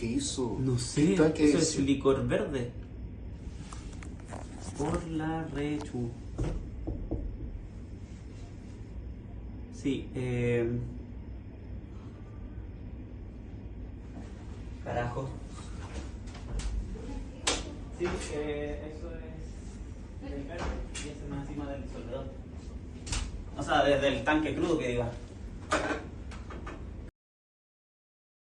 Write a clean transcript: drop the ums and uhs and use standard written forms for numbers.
¿Qué hizo? No sé, ¿Qué eso es licor verde. Por la Rechu. Sí, carajo. Sí, eso es el verde y ese es más encima del disolvedor. O sea, desde el tanque crudo que diga.